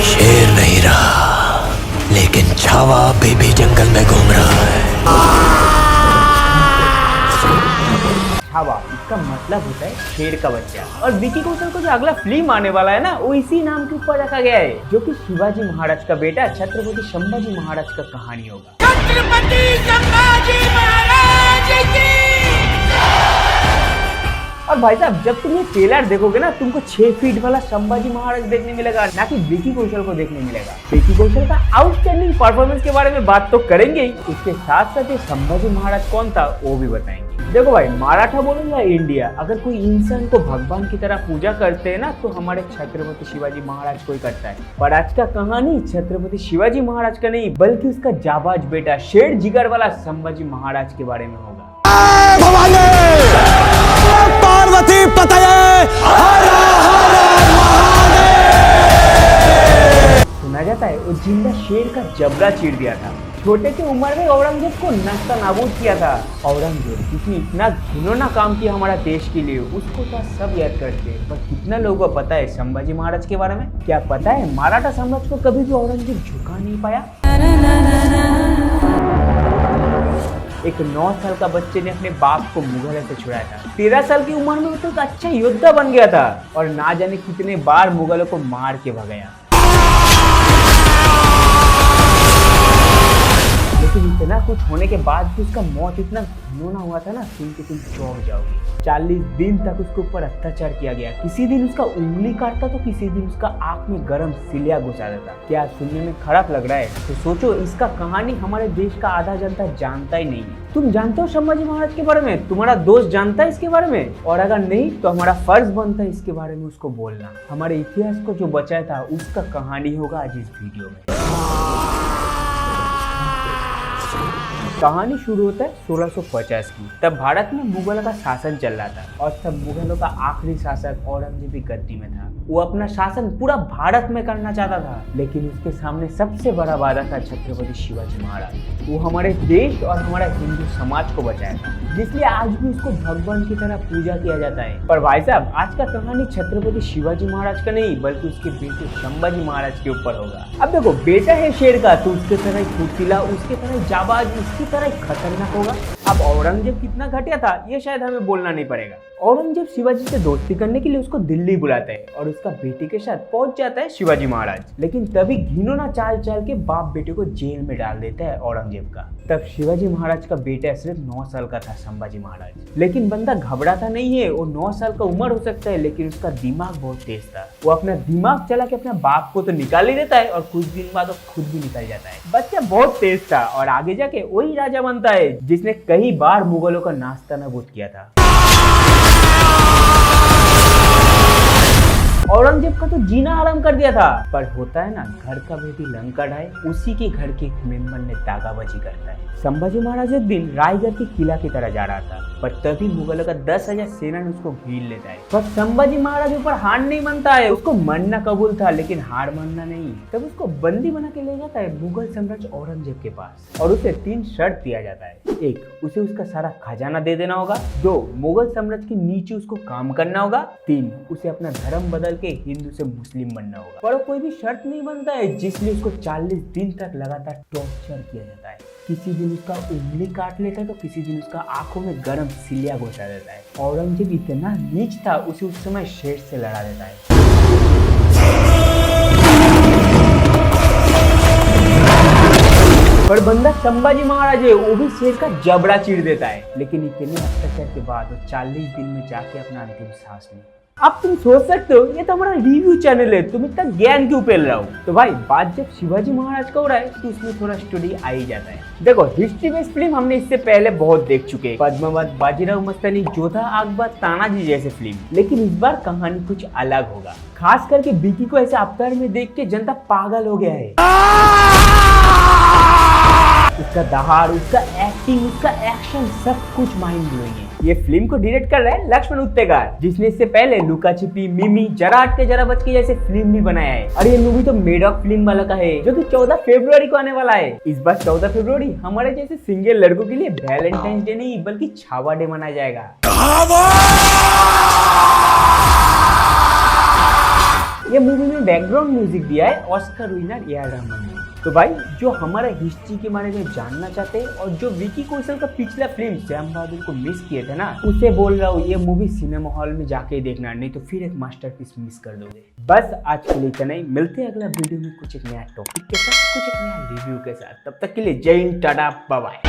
शेर नहीं रहा, लेकिन छावा अभी भी जंगल में घूम रहा है। छावा, इसका मतलब होता है शेर का बच्चा। और विकी कौशल को जो अगला फिल्म आने वाला है ना, वो इसी नाम के ऊपर रखा गया है, जो कि शिवाजी महाराज का बेटा छत्रपति संभाजी महाराज का कहानी होगा। छत्रपति संभाजी महाराज की। और भाई साहब, जब तुम ये ट्रेलर देखोगे ना, तुमको 6 फीट वाला संभाजी महाराज देखने मिलेगा, ना कि विकी कौशल को देखने मिलेगा। विकी कौशल का आउटस्टैंडिंग परफॉर्मेंस के बारे में बात तो करेंगे ही, उसके साथ साथ ये संभाजी महाराज कौन था वो भी बताएंगे। देखो भाई, मराठा बोलो या इंडिया, अगर कोई इंसान को भगवान की तरह पूजा करते हैं ना, तो हमारे छत्रपति शिवाजी महाराज को ही करता है। पर आज का कहानी छत्रपति शिवाजी महाराज का नहीं, बल्कि उसका जाबाज बेटा शेर जिगर वाला संभाजी महाराज के बारे में होगा। पार्वती पतये सुना जाता है वो जिंदा शेर का जबड़ा चीर दिया था। छोटे की उम्र में औरंगजेब को नस्ता नाबूद किया था। औरंगजेब जिसने इतना घिनौना काम किया हमारा देश के लिए, उसको तो सब याद करते हैं। पर कितना लोगों को पता है संभाजी महाराज के बारे में? क्या पता है मराठा साम्राज्य को कभी भी औरंगजेब झुका नहीं पाया? एक 9 साल का बच्चे ने अपने बाप को मुगलों से छुड़ाया था। 13 साल की उम्र में वो तो एक अच्छा योद्धा बन गया था, और ना जाने कितने बार मुगलों को मार के भगाया। लेकिन इतना कुछ होने के बाद भी उसका मौत इतना घिनौना हुआ था ना, सुन के तुम चौंक जाओगे। 40 दिन तक उसके ऊपर अत्याचार किया गया। किसी दिन उसका उंगली काटता तो किसी दिन उसका आंख में गर्म सिलिया घुसा देता। क्या सुनने में खराब लग रहा है? तो सोचो, इसका कहानी हमारे देश का आधा जनता जानता ही नहीं है। तुम जानते हो संभाजी महाराज के बारे में? तुम्हारा दोस्त जानता है इसके बारे में? और अगर नहीं, तो हमारा फर्ज बनता है इसके बारे में उसको बोलना। हमारे इतिहास को जो बचाया था, उसका कहानी होगा आज इस वीडियो में। कहानी शुरू होता है 1650 की। तब भारत में मुगलों का शासन चल रहा था, और तब मुगलों का आखिरी शासक औरंगजेब भी गद्दी में था। वो अपना शासन पूरा भारत में करना चाहता था, लेकिन उसके सामने सबसे बड़ा बाधा था छत्रपति शिवाजी महाराज। वो हमारे देश और हमारा हिंदू समाज को बचाया था, जिसलिए आज भी उसको भगवान की तरह पूजा किया जाता है। पर भाई साहब, आज का कहानी छत्रपति शिवाजी महाराज का नहीं, बल्कि उसके बेटे संभाजी महाराज के ऊपर होगा। अब देखो, बेटा है शेर का, तो उसके तरह फुर्तीला, उसके तरह जाबाज, उसकी तरह खतरनाक होगा। अब औरंगजेब कितना घटिया था, ये शायद हमें बोलना नहीं पड़ेगा। औरंगजेब शिवाजी से दोस्ती करने के लिए उसको दिल्ली बुलाता है, और उसका बेटे के साथ पहुंच जाता है शिवाजी महाराज। लेकिन तभी घिनौना चाल चाल के बाप बेटे को जेल में डाल देता है औरंगजेब का। तब शिवाजी महाराज का बेटा सिर्फ 9 साल का था, संभाजी महाराज। लेकिन बंदा घबराता नहीं है। वो 9 साल का उम्र हो सकता है, लेकिन उसका दिमाग बहुत तेज था। वो अपना दिमाग चला के अपना बाप को तो निकाल ही देता है, और कुछ दिन बाद वो खुद भी निकल जाता है। बच्चा बहुत तेज था, और आगे जाके वही राजा बनता है जिसने कई बार मुगलों का नास्ता नाबूद किया था। औरंगजेब का तो जीना आराम कर दिया था। पर होता है ना, घर का बेटी लंका ढाए, उसी के घर के मेंबर ने दागाबाजी करता है। संभाजी महाराज एक दिन रायगढ़ के किला की तरह जा रहा था, पर तभी मुगलों का 10,000 सेना ने उसको घेर लेता है। पर संभाजी महाराज ऊपर हार नहीं मानता है। उसको मरना कबूल था, लेकिन हार मानना नहीं। तब उसको बंदी बना के ले जाता है मुगल सम्राट औरंगजेब के पास, और उसे 3 शर्त दिया जाता है। 1, उसे उसका सारा खजाना दे देना होगा। 2, मुगल सम्राट के नीचे उसको काम करना होगा। 3, उसे अपना धर्म बदल के हिंदू से मुस्लिम बनना होगा। पर कोई भी शर्त नहीं बनता है, जिसलिए उसको 40 दिन तक लगातार टॉर्चर किया जाता है। किसी दिन उसका उंगली काट लेता है, तो किसी दिन उसका आंखों में गर्म सिलिया घुसा देता है। औरंगजेब इतना नीच था, उसे उस समय शेर से लड़ा देता है। पर बंदा संभाजी महाराज है, वो भी शेर का जबड़ा चीर देता है। लेकिन इतने अत्याचार के बाद वो 40 दिन में जाके अपना अंतिम सांस ले। अब तुम सोच सकते हो, ये तो हमारा रिव्यू चैनल है, तुम इतना ज्ञान क्यों फैल रहा हो? तो भाई, बात जब शिवाजी महाराज का हो रहा है, तो उसमें थोड़ा स्टोरी आ ही जाता है। देखो, हिस्ट्री बेस्ड फिल्म हमने इससे पहले बहुत देख चुके हैं, पद्मावत, बाजीराव मस्तानी, जोधा अकबर, तानाजी जैसे फिल्म। लेकिन इस बार कहानी कुछ अलग होगा। खास करके विकी को ऐसे अवतार में देख के जनता पागल हो गया है। उसका दहाड़, उसका एक्टिंग, उसका एक्शन, सब कुछ माइंड ब्लोइंग है। ये फिल्म को डायरेक्ट कर रहा है लक्ष्मण उत्तेकार, जिसने इससे पहले लुका छिपी, मिमी, जरा हट के जरा बच के जैसे फिल्म भी बनाया है। और ये मूवी तो मेड ऑफ फिल्म वाला का है, जो कि 14 फरवरी को आने वाला है। इस बार 14 फरवरी हमारे जैसे सिंगल लड़कों के लिए वैलेंटाइन डे नहीं, बल्कि छावा डे मनाया जाएगा। ये मूवी में बैकग्राउंड म्यूजिक दिया है Oscar winner A R Rahman ने। तो भाई जो हमारा हिस्ट्री के बारे में जानना चाहते हैं और जो विकी कौशल का पिछला फिल्म श्याम बहादुर को मिस किए थे ना, उसे बोल रहा हूँ ये मूवी सिनेमा हॉल में जाके देखना, नहीं तो फिर एक मास्टरपीस मिस कर दोगे। बस आज के लिए इतना ही, मिलते हैं अगला वीडियो में कुछ एक नया टॉपिक के साथ, कुछ एक नया रिव्यू के साथ। तब तक के लिए जय हिंद, टाटा, बाय बाय।